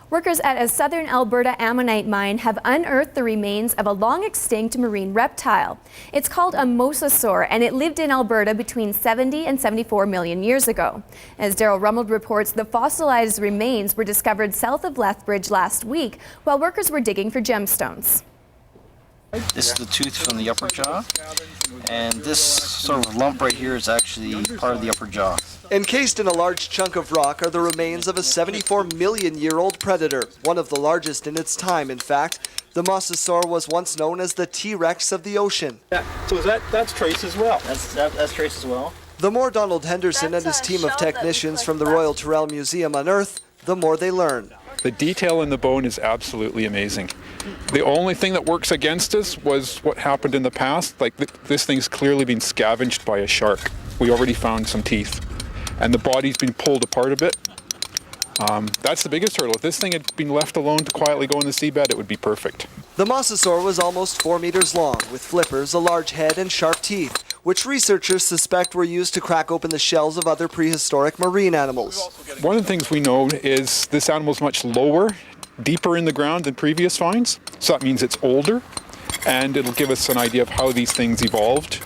Workers at a southern Alberta ammonite mine have unearthed the remains of a long-extinct marine reptile. It's called a mosasaur, and it lived in Alberta between 70 and 74 million years ago. As Daryl Rummeld reports, the fossilized remains were discovered south of Lethbridge last week while workers were digging for gemstones. This is the tooth from the upper jaw, and this sort of lump right here is actually part of the upper jaw. Encased in a large chunk of rock are the remains of a 74-million-year-old predator, one of the largest in its time, in fact. The mosasaur was once known as the T-Rex of the ocean. So that's trace as well? That's trace as well. The more Donald Henderson and his team of technicians from the Royal Tyrrell Museum unearth, the more they learn. The detail in the bone is absolutely amazing. The only thing that works against us was what happened in the past. Like this thing's clearly been scavenged by a shark. We already found some teeth, and the body's been pulled apart a bit. That's the biggest hurdle. If this thing had been left alone to quietly go in the seabed, it would be perfect. The mosasaur was almost 4 meters long, with flippers, a large head, and sharp teeth, which researchers suspect were used to crack open the shells of other prehistoric marine animals. One of the things we know is this animal is much lower, deeper in the ground than previous finds. So that means it's older, and it'll give us an idea of how these things evolved.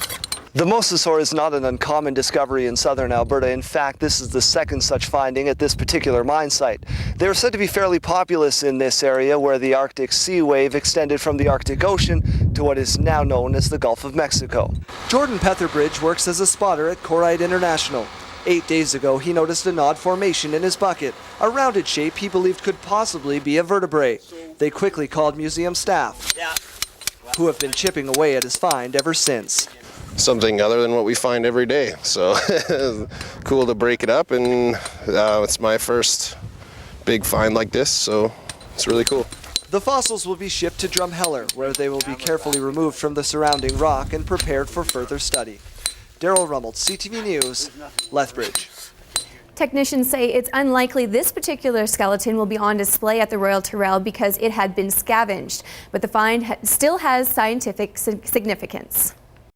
The mosasaur is not an uncommon discovery in southern Alberta. In fact, this is the second such finding at this particular mine site. They are said to be fairly populous in this area, where the Arctic sea wave extended from the Arctic Ocean to what is now known as the Gulf of Mexico. Jordan Petherbridge works as a spotter at Corite International. 8 days ago, he noticed an odd formation in his bucket, a rounded shape he believed could possibly be a vertebrae. They quickly called museum staff, who have been chipping away at his find ever since. Something other than what we find every day, so cool to break it up, and it's my first big find like this, so it's really cool. The fossils will be shipped to Drumheller, where they will be carefully removed from the surrounding rock and prepared for further study. Daryl Rummeld, CTV News, Lethbridge. Technicians say it's unlikely this particular skeleton will be on display at the Royal Tyrrell because it had been scavenged, but the find still has scientific significance.